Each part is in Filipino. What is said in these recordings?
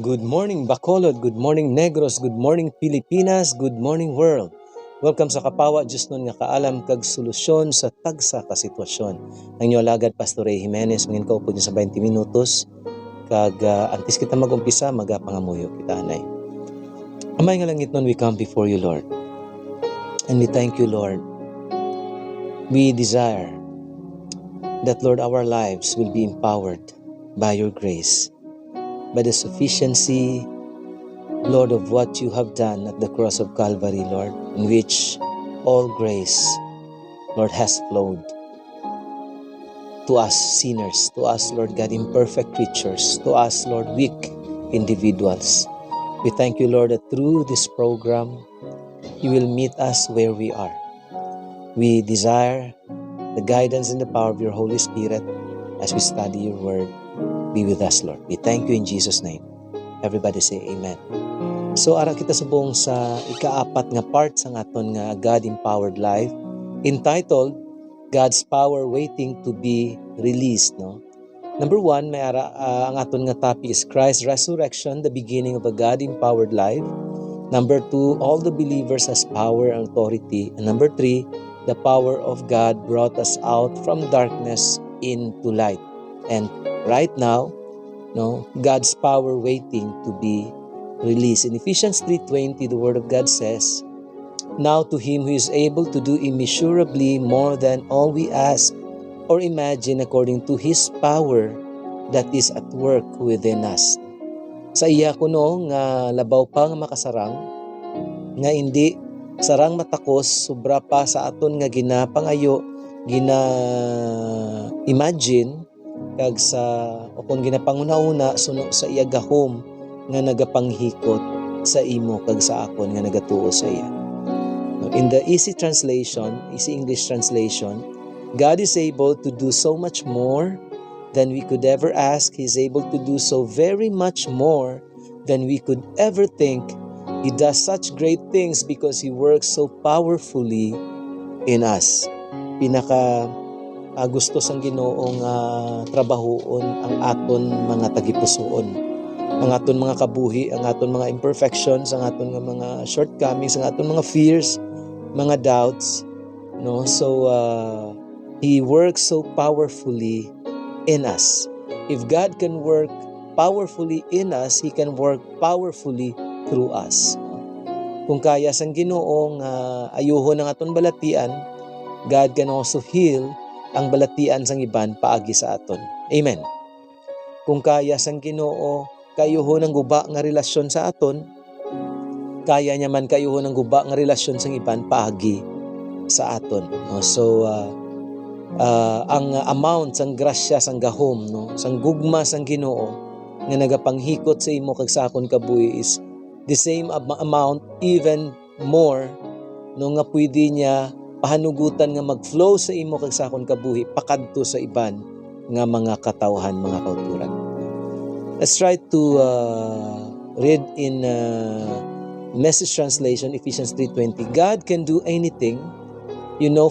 Good morning Bacolod, good morning Negros, good morning Pilipinas, good morning world. Welcome sa Kapawa, Diyos nun nga kaalam kag solusyon sa tagsa ka sitwasyon. Ang inyo alagad Pastor Ray Jimenez, mangin ka upo niyo sa 20 minutos, kag antes kita mag-umpisa, magapangamuyo kita anay. Amay nga langit nun, we come before you Lord. And we thank you Lord. We desire that Lord our lives will be empowered by your grace, by the sufficiency, Lord, of what you have done at the cross of Calvary, Lord, in which all grace, Lord, has flowed to us sinners, to us, Lord God, imperfect creatures, to us, Lord, weak individuals. We thank you, Lord, that through this program, you will meet us where we are. We desire the guidance and the power of your Holy Spirit as we study your word. Be with us, Lord. We thank you in Jesus' name. Everybody say amen. So ara kita subong sa ikaapat nga part sa aton nga God-empowered life, entitled God's Power Waiting to be Released. No? Number 1, may ara ang aton nga topic is Christ's Resurrection, the beginning of a God-empowered life. Number 2, all the believers has power and authority. And number 3, the power of God brought us out from darkness into light. And right now, God's power waiting to be released. In Ephesians 3:20, the Word of God says, "Now to Him who is able to do immeasurably more than all we ask or imagine according to His power that is at work within us." Sa iya kuno nga labaw pa nga makasarang, nga hindi sarang matakos, sobra pa sa aton nga ginapangayo, gina-imagine, kag sa o kung ginapanguna-una suno sa iya gahom nga nagapanghikot sa imo kag sa akon nga nagatuo sa iya. In the easy English translation, God is able to do so much more than we could ever ask. He is able to do so very much more than we could ever think. He does such great things because He works so powerfully in us. Gusto sang Ginoong trabahoon ang aton mga tagipusoon, ang aton mga kabuhi, ang aton mga imperfections, ang aton mga shortcomings, ang aton mga fears, mga doubts, no? So He works so powerfully in us. If God can work powerfully in us, He can work powerfully through us. Kung kaya sang Ginoong ayuhon ang aton balatian, God can also heal ang balatian sang iban paagi sa aton. Amen. Kung kaya sang Ginoo kayuhon ang guba nga relasyon sa aton, kaya niya man kayuhon ang guba nga relasyon sang iban paagi sa aton. No? So ang amount sang grasya sang gahom, no, sang gugma sang Ginoo nga nagapanghikot sa imo kag sa akon kabuhi is the same amount, even more, no, nga pwede niya pahanugutan nga mag-flow sa imo kag sa akon kabuhi pakadto sa iban nga mga katawhan, mga kauturan. Let's try to read in Message translation, Ephesians 3:20. God can do anything,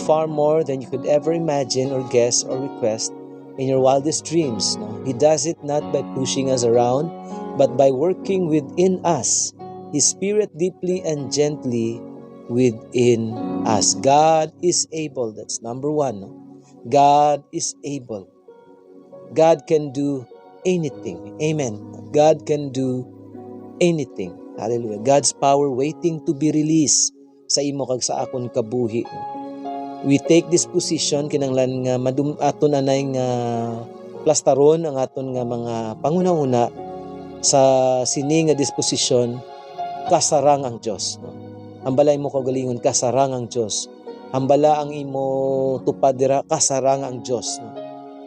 far more than you could ever imagine or guess or request in your wildest dreams. No? He does it not by pushing us around, but by working within us, His Spirit deeply and gently within us. God is able. That's number 1. No? God is able. God can do anything. Amen. God can do anything. Hallelujah. God's power waiting to be released sa imo kag sa akon kabuhi. We take this position kinanglan nga aton anay nga plastaron ang aton nga mga panguna-una sa sini nga disposition kasarang ang Dios. No? Hambalay mo kaugalingon, kasarang ang Diyos. Hambala ang imo tupad dira, kasarang ang Diyos. No?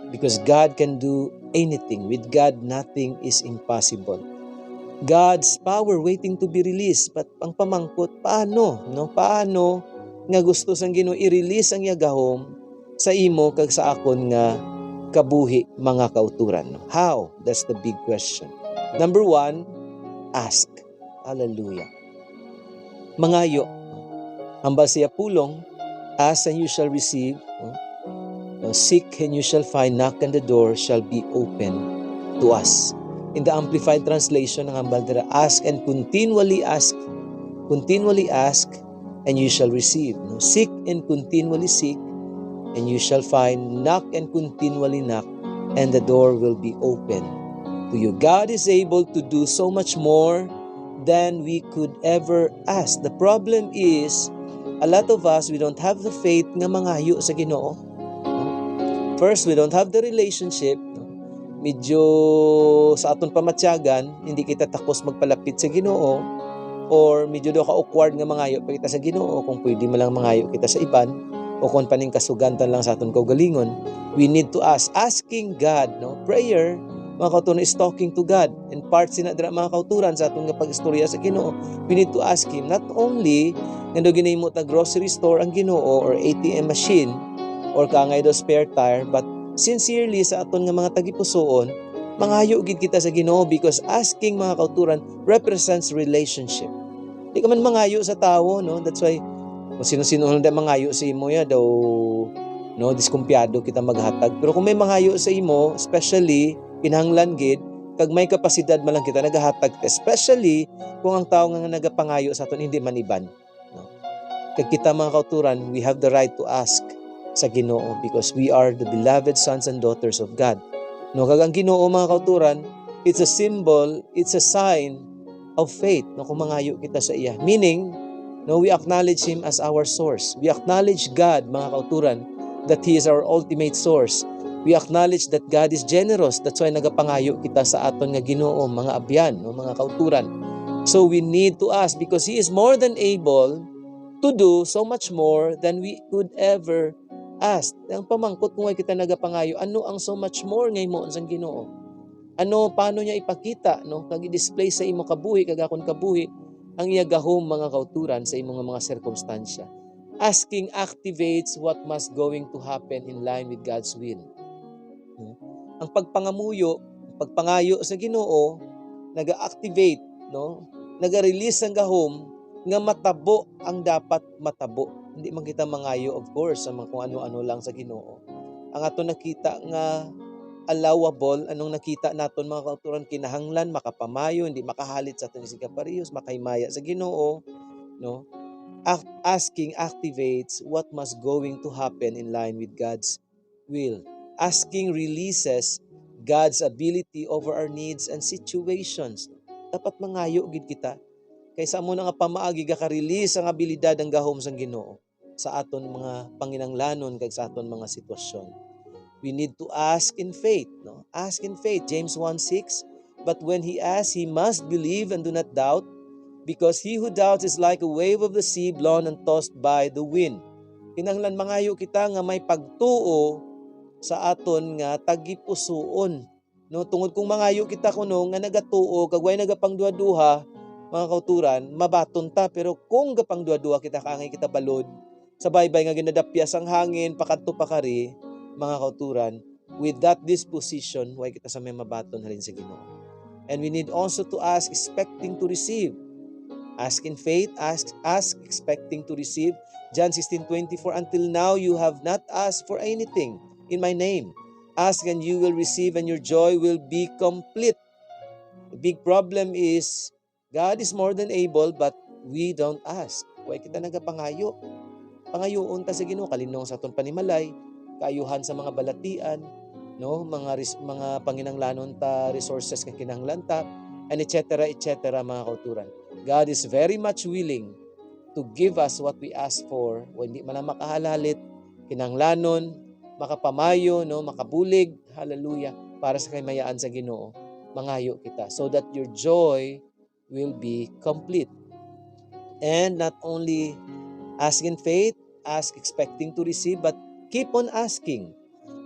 Because God can do anything. With God, nothing is impossible. God's power waiting to be released. But ang pamangkot, paano? No? Paano nga gusto sang Ginoo i-release ang yagahom sa imo kag sa akon nga kabuhi, mga kauturan? No? How? That's the big question. Number 1, ask. Hallelujah. Mangayo. Hambal siya pulong, ask and you shall receive, seek and you shall find, knock and the door shall be open to us. In the Amplified Translation ng hambal dira, ask and continually ask, and you shall receive. No? Seek and continually seek, and you shall find. Knock and continually knock, and the door will be open to you. God is able to do so much more than we could ever ask. The problem is, a lot of us, we don't have the faith nga mangayo sa Ginoo. First, we don't have the relationship. Medyo sa aton pamatyagan, hindi kita takos magpalapit sa Ginoo, or medyo daw ka-awkward nga mangayo pa kita sa Ginoo, kung pwede mo lang mangayo kita sa iban, o kung paning kasugantan lang sa aton kaugalingon. We need to ask. Asking God, no? Prayer, mga kauturan, is talking to God. And part sinadra mga kauturan sa aton nga pag-istorya sa Ginoo. We need to ask Him, not only nga daw ginahimo ta grocery store ang Ginoo or ATM machine or kaangay do spare tire, but sincerely sa aton nga mga tagipusoon, mangayo gid kita sa Ginoo, because asking, mga kauturan, represents relationship. Di ka man mangayo sa tawo, no? That's why kung sino-sino na mangayo sa imo ya daw, no, diskumpiyado kita maghatag. Pero kung may mangayo sa imo, especially kinahanglan gid kag may kapasidad man lang kita nagahatag, especially kung ang tawo nga nagapangayo sa aton hindi man iban, no? Kag kita, mga kauturan, we have the right to ask sa Ginoo, because we are the beloved sons and daughters of God. No, kag ang Ginoo, mga kauturan, it's a symbol, it's a sign of faith, no, kung mangayo kita sa iya. Meaning, no, we acknowledge Him as our source. We acknowledge God, mga kauturan, that He is our ultimate source. We acknowledge that God is generous. That's why nagapangayo kita sa aton nga Ginoo, mga abyan, no, mga kauturan. So we need to ask, because He is more than able to do so much more than we could ever ask. Ang pamangkot kung ay kita nagapangayo, ano ang so much more ngay mo sa Ginoo? Ano, paano niya ipakita, no? Kag i-display sa imo kabuhi, kag akon kabuhi, ang iya gahom, mga kauturan, sa imong mga sirkumstansya. Asking activates what must going to happen in line with God's will. Ang pagpangayo sa Ginoo, naga-activate, no? Naga-release ang gahom nga matabo ang dapat matabo. Hindi man kita mangayo, of course, sa kung ano-ano lang sa Ginoo. Ang ato nakita nga allowable, anong nakita naton, mga kauturan, kinahanglan makapamayo, hindi makahalit sa aton sigaparehos, makaymaya sa Ginoo, no? Asking activates what must going to happen in line with God's will. Asking releases God's ability over our needs and situations. Dapat mangayo gid kita. Kaysa mo na nga pamaagi ka-release ang abilidad ang gahom sang Ginoo sa aton mga panginanglanon kag sa aton mga sitwasyon. We need to ask in faith, no? Ask in faith. James 1:6, but when he asks, he must believe and do not doubt, because he who doubts is like a wave of the sea blown and tossed by the wind. Kinahanglan mangayo kita nga may pagtuo sa aton nga tagipusoon, no? Tungod kung mangayo kita kuno nga nagatuo kag way nagapangduha-duha, mga kauturan, mabaton ta. Pero kung gapang duwa-duwa kita, kaangay kita balod, sa baybay nga ginadapyas ang hangin, pakadto pakari, mga kauturan, with that disposition, way kita sa may mabaton halin sa Ginoo. And we need also to ask expecting to receive. Ask in faith, ask expecting to receive. John 16:24, until now you have not asked for anything in my name. Ask and you will receive, and your joy will be complete. The big problem is, God is more than able, but we don't ask. Way kita nagapangayo. Pangayoon ta sa Ginoo, kalinong sa aton panimalay, kaayuhan sa mga balatian, no, mga panginanglanon ta, resources nga kinahanglan ta, and etc., mga kauturan. God is very much willing to give us what we ask for. When di man lang makahalalit, kinahanglanon, makapamayo, no, makabulig, hallelujah, para sa kamayaan sa Ginoo. Mangayo kita so that your joy will be complete. And not only ask in faith, ask expecting to receive, but keep on asking.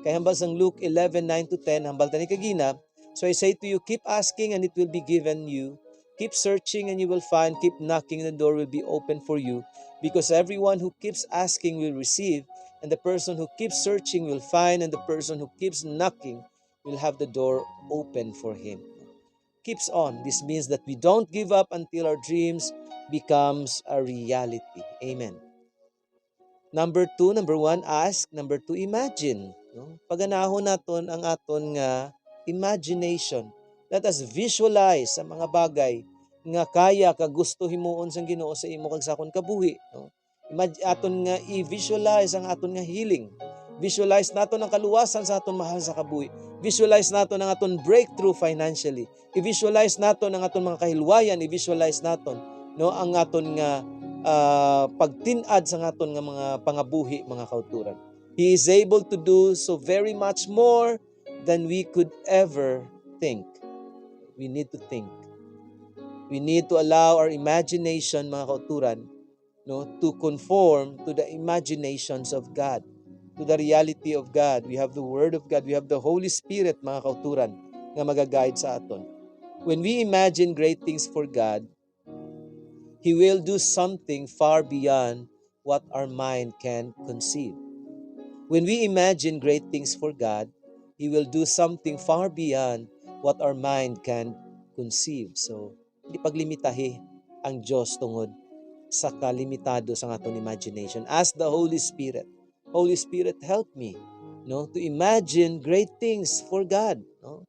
Kaya hambal sang Luke 11:9-10, hambal tani kagina, so I say to you, keep asking and it will be given you. Keep searching and you will find. Keep knocking and the door will be open for you. Because everyone who keeps asking will receive, and the person who keeps searching will find, and the person who keeps knocking will have the door open for him. Keeps on. This means that we don't give up until our dreams becomes a reality. Amen. Number 1, ask. Number 2, imagine. No? Paganahon naton ang aton nga imagination. Let us visualize sa mga bagay nga kaya ka gusto himuon sang Ginoo sa imo kag sakon kabuhi, no? Aton nga i-visualize ang aton nga healing. Visualize naton ang kaluwasan sa aton mahal sa kabuhi. Visualize naton ang aton breakthrough financially. I-visualize naton ang aton mga kahilwayan, i-visualize naton no ang aton nga pagtin-ad sa aton nga mga pangabuhi, mga kauturan. He is able to do so very much more than we could ever think. We need to think. We need to allow our imagination, mga kauturan, no, to conform to the imaginations of God, to the reality of God. We have the Word of God. We have the Holy Spirit, mga kauturan, nga mag-guide sa aton. When we imagine great things for God, He will do something far beyond what our mind can conceive. When we imagine great things for God, He will do something far beyond what our mind can conceive. So, di paglimitahi ang Diyos tungod sa kalimitado sa aton imagination. Ask the Holy Spirit. Holy Spirit, help me, no, to imagine great things for God, no?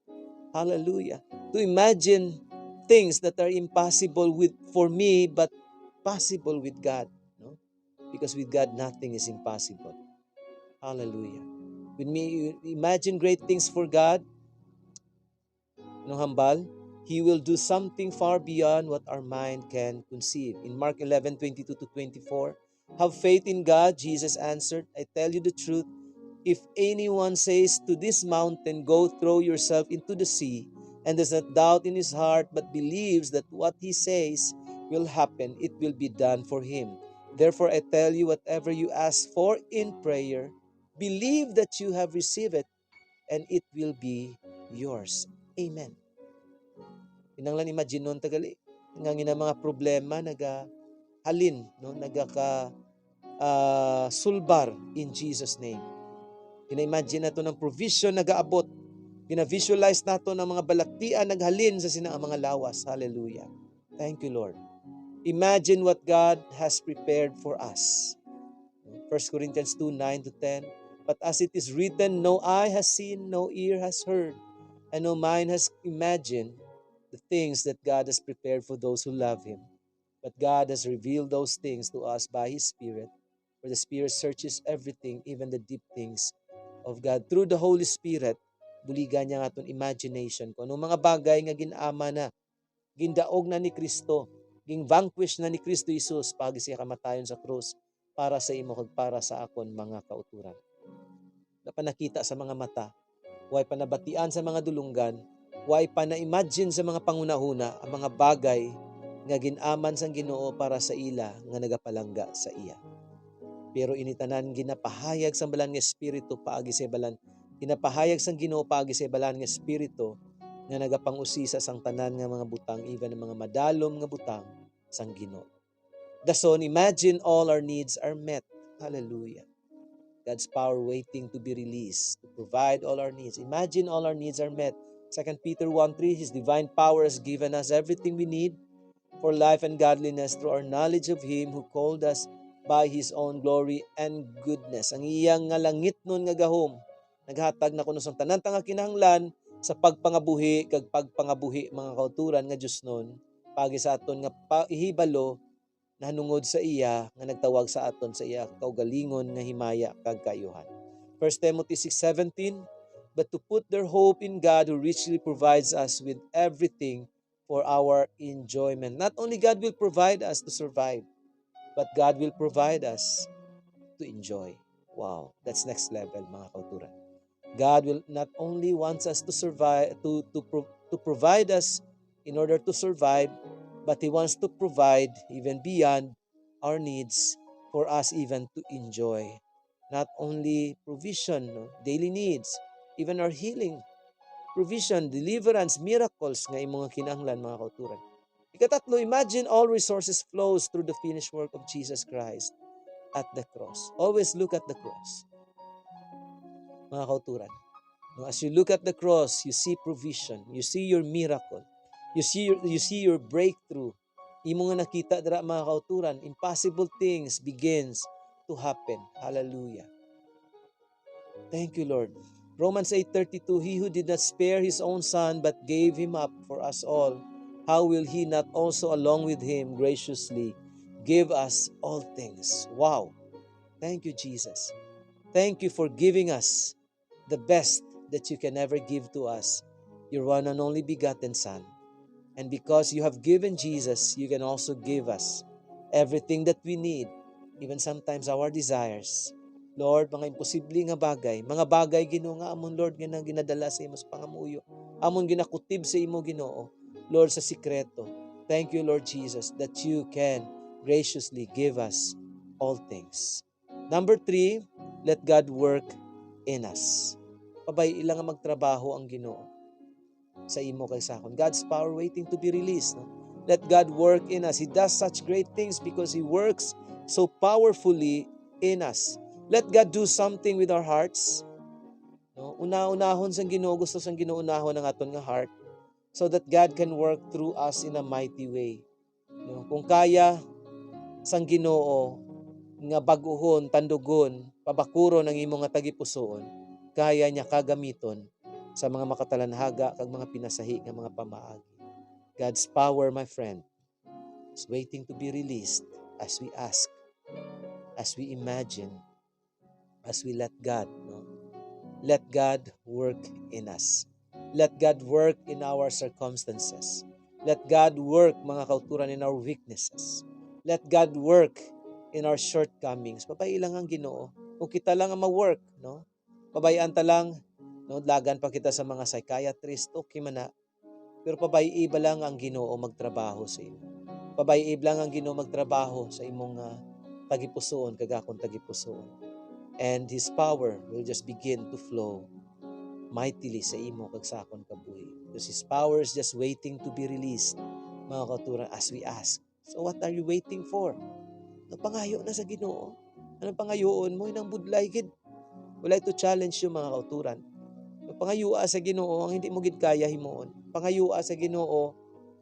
Hallelujah. To imagine things that are impossible for me but possible with God, no? Because with God nothing is impossible. Hallelujah. When we imagine great things for God, no hambal, He will do something far beyond what our mind can conceive. In Mark 11:22-24, have faith in God, Jesus answered, I tell you the truth, if anyone says to this mountain, go throw yourself into the sea, and does not doubt in his heart, but believes that what he says will happen, it will be done for him. Therefore, I tell you, whatever you ask for in prayer, believe that you have received it, and it will be yours. Amen. Inanglan imagine nun tagali nga ngina mga problema halin no sulbar in Jesus name. Ina-imagine nato ng provision nagaabot. Gina-visualize nato ng mga balaktian naghalin sa sinang mga lawas. Hallelujah. Thank you, Lord. Imagine what God has prepared for us. 1 Corinthians 2:9-10. But as it is written, no eye has seen, no ear has heard, and no mind has imagined the things that God has prepared for those who love Him. But God has revealed those things to us by His Spirit, for the Spirit searches everything, even the deep things of God. Through the Holy Spirit, buligan niya nga itong imagination ko. Anong mga bagay nga ginama na, gindaog na ni Kristo, ging-vanquish na ni Kristo Jesus pag siya kamatayon sa krus para sa imo kag para sa akon mga kauturan. Napanakita sa mga mata, way panabatian sa mga dulunggan, way pa na-imagine sa mga pangunahuna ang mga bagay nga ginaman sang Ginoo para sa ila nga nagapalangga sa iya. Pero initanan ginapahayag sang balan nga espiritu paagi sa balan, ginapahayag sang Ginoo paagi sa balan nga espiritu nga nagapangusisa sang tanan nga mga butang, even ang mga madalom nga butang sang Ginoo. Dason, imagine all our needs are met. Hallelujah. God's power waiting to be released to provide all our needs. Imagine all our needs are met. 2 Peter 1:3, His divine power has given us everything we need for life and godliness through our knowledge of Him who called us by His own glory and goodness. Ang iyang nga langit nun nga gahom, naghatag na kuno sang tanan nga kinahanglan sa pagpangabuhi kag pagpangabuhi mga kauturan nga Dios nun, pagi sa aton nga ihibalo na hanungod sa iya nga nagtawag sa aton sa iya kaugalingon nga himaya kag kaayuhan. 1 Timothy 6:17, but to put their hope in God who richly provides us with everything for our enjoyment. Not only God will provide us to survive, but God will provide us to enjoy. Wow, that's next level mga kauturan. God will not only wants us to survive, to provide us in order to survive, but He wants to provide even beyond our needs for us even to enjoy. Not only provision, no, daily needs, even our healing, provision, deliverance, miracles nga imong kinahanglan mga kauturan. Ikatatlo, imagine all resources flows through the finished work of Jesus Christ at the cross. Always look at the cross. Mga kauturan. As you look at the cross, you see provision, you see your miracle, you see your breakthrough. Imo nga nakita dira mga kauturan, impossible things begins to happen. Hallelujah. Thank you, Lord. Romans 8:32, He who did not spare His own Son but gave Him up for us all, how will He not also along with Him graciously give us all things? Wow! Thank you, Jesus. Thank you for giving us the best that you can ever give to us, your one and only begotten Son. And because you have given Jesus, you can also give us everything that we need, even sometimes our desires. Lord, mga imposible nga mga bagay Ginoo nga amon Lord nga ginadala sa imo sa pangamuyo. Amon ginakutib sa imo Ginoo, Lord sa sikreto. Thank you Lord Jesus that you can graciously give us all things. Number 3, let God work in us. Pabay ilang nga magtrabaho ang Ginoo sa imo kay sakon. God's power waiting to be released. No? Let God work in us. He does such great things because He works so powerfully in us. Let God do something with our hearts. No? Una-unahon sang Ginoo, gusto sang Ginoo-unahon ang aton nga heart so that God can work through us in a mighty way. No? Kung kaya sang Ginoo nga baguhon, tandugon, pabakuron ang imo nga tagipusoon, kaya niya kagamiton sa mga makatalanhaga kag mga pinasahi nga mga pamaagi. God's power, my friend, is waiting to be released as we ask, as we imagine, as we let God. No? Let God work in us. Let God work in our circumstances. Let God work, mga kauturan, in our weaknesses. Let God work in our shortcomings. Papailang ang Ginoo. Kung kita lang ang ma-work, no? Pabayaan ta lang, no? Lagan pa kita sa mga psychiatrist, okay man na. Pero pabay-iba lang ang Ginoo magtrabaho sa imo. Pabay-iba lang ang Ginoo magtrabaho sa imong tagipusoon, kagakon tagipusoon. And His power will just begin to flow mightily sa imo kag sakon kabuhi. Because His power is just waiting to be released, mga kauturan, as we ask. So what are you waiting for? Napangayo na sa Ginoo. Anong pangayoon mo? Inang budlay gid. Wala ito challenge yung mga kauturan. Pangayua sa Ginoo ang hindi mo gid kaya himuon. Pangayua sa Ginoo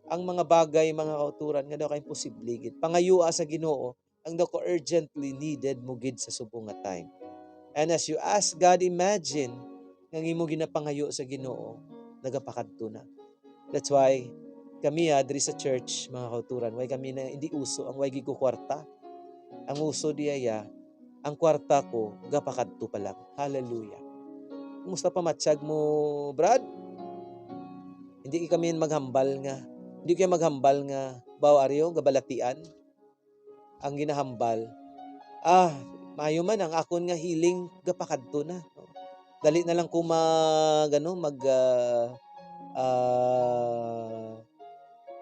ang mga bagay, mga kauturan nga daw kay imposible gid. Pangayua sa Ginoo ang daw ko urgently needed mo gid sa subong nga time. And as you ask God, imagine nga imo ginapangayo sa Ginoo, nagapakadto na. That's why kami diri sa church, mga kauturan, why kami na hindi uso ang way gid ko kwarta. Ang uso diya, ang kwarta ko gapakadto pa lang. Hallelujah. Kumusta pa matsyag mo, Brad? Hindi kami maghambal nga. Hindi kayo maghambal nga baw aryo gabalatian ang ginahambal. Mayo man ang akon nga healing gapakadto na. No? Dali na lang ko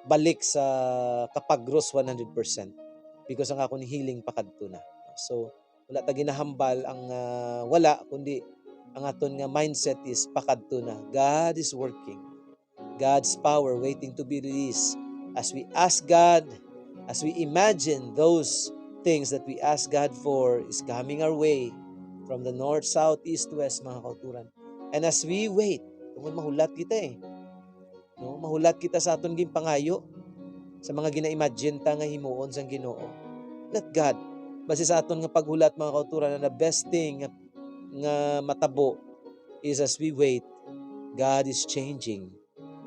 balik sa kapag-gross 100% because ang akon healing pakadto na. So wala ta ginahambal ang wala kundi ang aton nga mindset is pakadto na. God is working. God's power waiting to be released as we ask God, as we imagine those things that we ask God for is coming our way from the north, south, east, west, mga kauturan. And as we wait, tungkol mahulat kita no? Mahulat kita sa aton ginpangayo, sa mga gina-imagine ta nga himuon sang Ginoo. Let God, base sa aton nga paghulat, mga kauturan, na the best thing nga matabo is as we wait, God is changing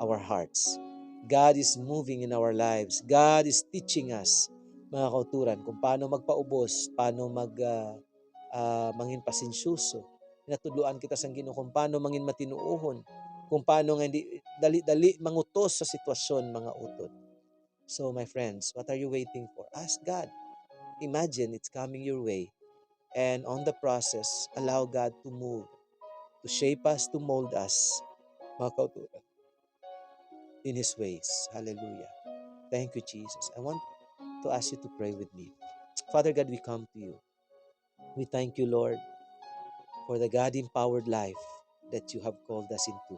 our hearts. God is moving in our lives. God is teaching us, mga kauturan, kung paano magpaubos, paano mangin pasensyoso. Natudloan kita sang Ginoo kung paano mangin matinuohon, kung paano nga hindi dali-dali mangutos sa sitwasyon, mga utod. So my friends, what are you waiting for? Ask God. Imagine it's coming your way. And on the process, allow God to move, to shape us, to mold us, mga kauturan, in His ways. Hallelujah. Thank you, Jesus. I want to ask you to pray with me. Father God, we come to you. We thank you, Lord, for the God-empowered life that you have called us into.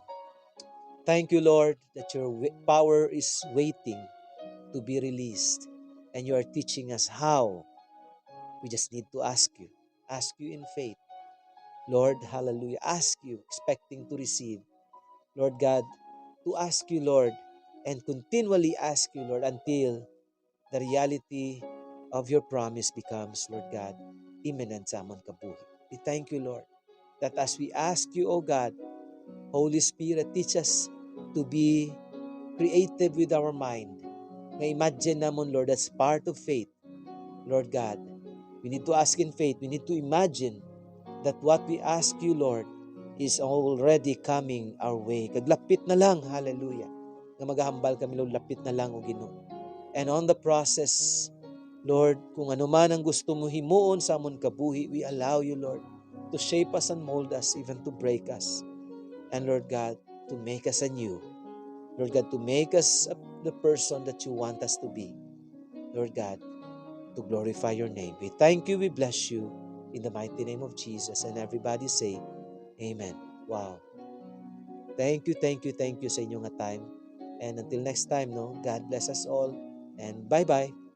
Thank you, Lord, that your power is waiting to be released. And you are teaching us how. We just need to ask you in faith. Lord, hallelujah. Ask you, expecting to receive. Lord God, to ask you, Lord, and continually ask you, Lord, until the reality of your promise becomes, Lord God, imminent sa amon kabuhi. We thank you, Lord. that as we ask you, O God, Holy Spirit, teach us to be creative with our mind. Na-imagine namon, Lord, that's part of faith. Lord God, we need to ask in faith. We need to imagine that what we ask you, Lord, is already coming our way. Kaglapit na lang, hallelujah. Nga maghahambal kami, Lord, lapit na lang, O Ginoo. And on the process, Lord, kung ano man ang gusto mo himuon sa amon kabuhi, we allow you, Lord, to shape us and mold us, even to break us. And Lord God, to make us anew. Lord God, to make us the person that you want us to be. Lord God, to glorify your name. We thank you, we bless you, in the mighty name of Jesus. And everybody say, Amen. Wow. Thank you, thank you, thank you sa inyong time. And until next time, no, God bless us all. And bye-bye.